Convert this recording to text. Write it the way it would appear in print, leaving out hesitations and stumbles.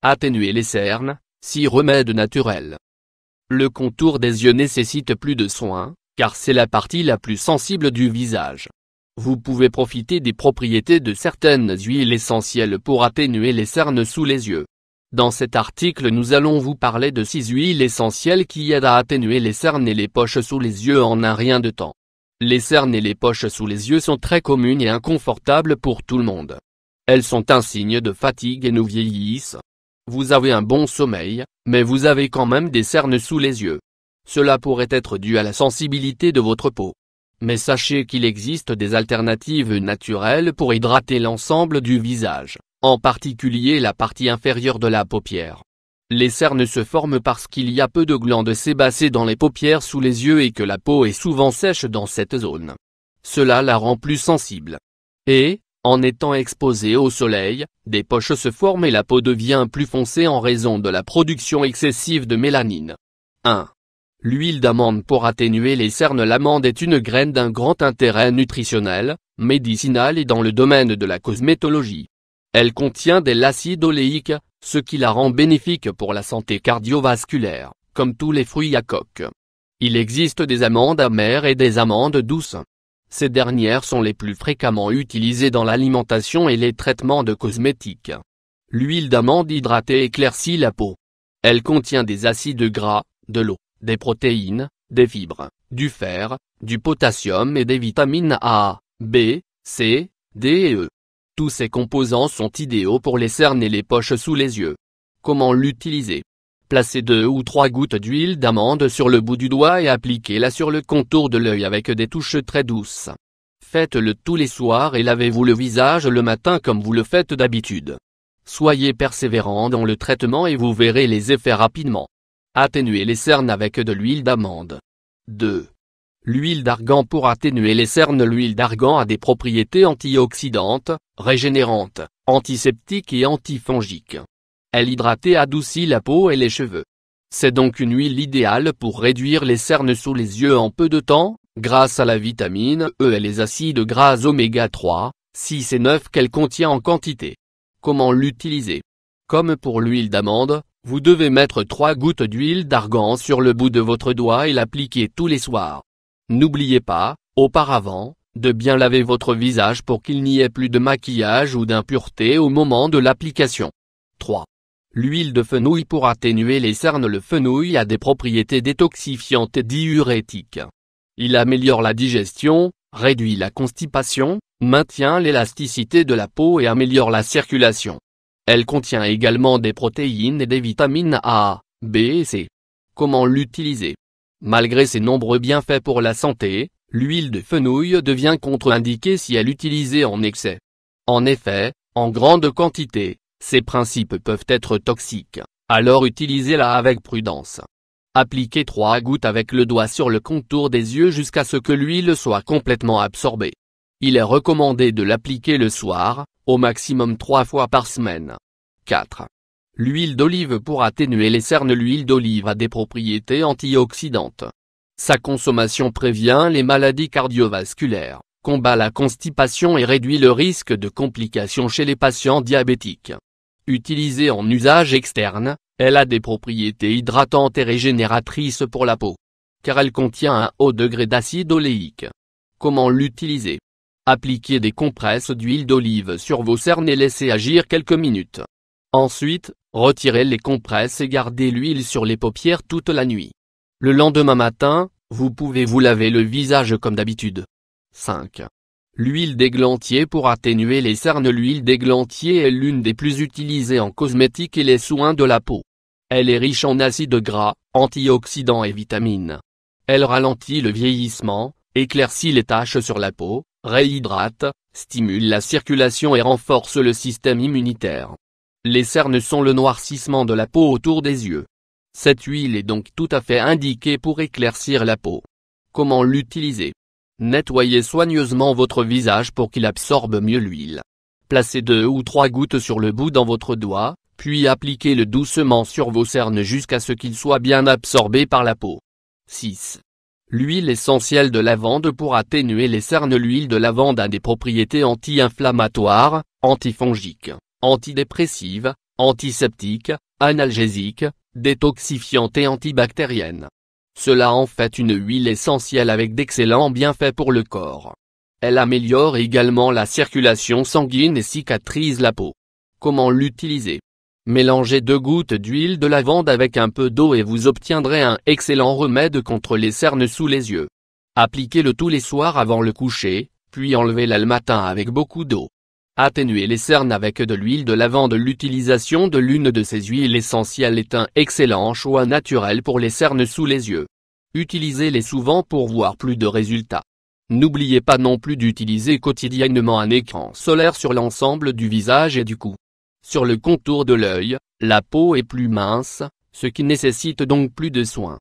Atténuer les cernes, 6 remèdes naturels. Le contour des yeux nécessite plus de soins, car c'est la partie la plus sensible du visage. Vous pouvez profiter des propriétés de certaines huiles essentielles pour atténuer les cernes sous les yeux. Dans cet article nous allons vous parler de 6 huiles essentielles qui aident à atténuer les cernes et les poches sous les yeux en un rien de temps. Les cernes et les poches sous les yeux sont très communes et inconfortables pour tout le monde. Elles sont un signe de fatigue et nous vieillissent. Vous avez un bon sommeil, mais vous avez quand même des cernes sous les yeux. Cela pourrait être dû à la sensibilité de votre peau. Mais sachez qu'il existe des alternatives naturelles pour hydrater l'ensemble du visage, en particulier la partie inférieure de la paupière. Les cernes se forment parce qu'il y a peu de glandes sébacées dans les paupières sous les yeux et que la peau est souvent sèche dans cette zone. Cela la rend plus sensible. Et, en étant exposée au soleil, des poches se forment et la peau devient plus foncée en raison de la production excessive de mélanine. 1. L'huile d'amande pour atténuer les cernes. L'amande est une graine d'un grand intérêt nutritionnel, médicinal et dans le domaine de la cosmétologie. Elle contient de l'acide oléique, ce qui la rend bénéfique pour la santé cardiovasculaire, comme tous les fruits à coque. Il existe des amandes amères et des amandes douces. Ces dernières sont les plus fréquemment utilisées dans l'alimentation et les traitements de cosmétiques. L'huile d'amande hydratée éclaircit la peau. Elle contient des acides gras, de l'eau, des protéines, des fibres, du fer, du potassium et des vitamines A, B, C, D et E. Tous ces composants sont idéaux pour les cernes et les poches sous les yeux. Comment l'utiliser? Placez 2 ou 3 gouttes d'huile d'amande sur le bout du doigt et appliquez-la sur le contour de l'œil avec des touches très douces. Faites-le tous les soirs et lavez-vous le visage le matin comme vous le faites d'habitude. Soyez persévérant dans le traitement et vous verrez les effets rapidement. Atténuer les cernes avec de l'huile d'amande. 2. L'huile d'argan pour atténuer les cernes. L'huile d'argan a des propriétés antioxydantes, régénérantes, antiseptiques et antifongiques. Elle hydrate et adoucit la peau et les cheveux. C'est donc une huile idéale pour réduire les cernes sous les yeux en peu de temps, grâce à la vitamine E et les acides gras oméga 3, 6 et 9 qu'elle contient en quantité. Comment l'utiliser? Comme pour l'huile d'amande, vous devez mettre 3 gouttes d'huile d'argan sur le bout de votre doigt et l'appliquer tous les soirs. N'oubliez pas, auparavant, de bien laver votre visage pour qu'il n'y ait plus de maquillage ou d'impuretés au moment de l'application. 3. L'huile de fenouil pour atténuer les cernes. Le fenouil a des propriétés détoxifiantes et diurétiques. Il améliore la digestion, réduit la constipation, maintient l'élasticité de la peau et améliore la circulation. Elle contient également des protéines et des vitamines A, B et C. Comment l'utiliser? Malgré ses nombreux bienfaits pour la santé, l'huile de fenouil devient contre-indiquée si elle est utilisée en excès. En effet, en grande quantité, ces principes peuvent être toxiques, alors utilisez-la avec prudence. Appliquez 3 gouttes avec le doigt sur le contour des yeux jusqu'à ce que l'huile soit complètement absorbée. Il est recommandé de l'appliquer le soir, au maximum 3 fois par semaine. 4. L'huile d'olive pour atténuer les cernes. L'huile d'olive a des propriétés antioxydantes. Sa consommation prévient les maladies cardiovasculaires, combat la constipation et réduit le risque de complications chez les patients diabétiques. Utilisée en usage externe, elle a des propriétés hydratantes et régénératrices pour la peau. Car elle contient un haut degré d'acide oléique. Comment l'utiliser? Appliquez des compresses d'huile d'olive sur vos cernes et laissez agir quelques minutes. Ensuite, retirez les compresses et gardez l'huile sur les paupières toute la nuit. Le lendemain matin, vous pouvez vous laver le visage comme d'habitude. 5. L'huile d'églantier pour atténuer les cernes. L'huile d'églantier est l'une des plus utilisées en cosmétique et les soins de la peau. Elle est riche en acides gras, antioxydants et vitamines. Elle ralentit le vieillissement, éclaircit les taches sur la peau, réhydrate, stimule la circulation et renforce le système immunitaire. Les cernes sont le noircissement de la peau autour des yeux. Cette huile est donc tout à fait indiquée pour éclaircir la peau. Comment l'utiliser? Nettoyez soigneusement votre visage pour qu'il absorbe mieux l'huile. Placez 2 ou 3 gouttes sur le bout dans votre doigt, puis appliquez-le doucement sur vos cernes jusqu'à ce qu'il soit bien absorbé par la peau. 6. L'huile essentielle de lavande pour atténuer les cernes. L'huile de lavande a des propriétés anti-inflammatoires, antifongiques, antidépressives, antiseptique, analgésique, détoxifiante et antibactérienne. Cela en fait une huile essentielle avec d'excellents bienfaits pour le corps. Elle améliore également la circulation sanguine et cicatrise la peau. Comment l'utiliser? Mélangez 2 gouttes d'huile de lavande avec un peu d'eau et vous obtiendrez un excellent remède contre les cernes sous les yeux. Appliquez-le tous les soirs avant le coucher, puis enlevez-la le matin avec beaucoup d'eau. Atténuer les cernes avec de l'huile de lavande. L'utilisation de l'une de ces huiles essentielles est un excellent choix naturel pour les cernes sous les yeux. Utilisez-les souvent pour voir plus de résultats. N'oubliez pas non plus d'utiliser quotidiennement un écran solaire sur l'ensemble du visage et du cou. Sur le contour de l'œil, la peau est plus mince, ce qui nécessite donc plus de soins.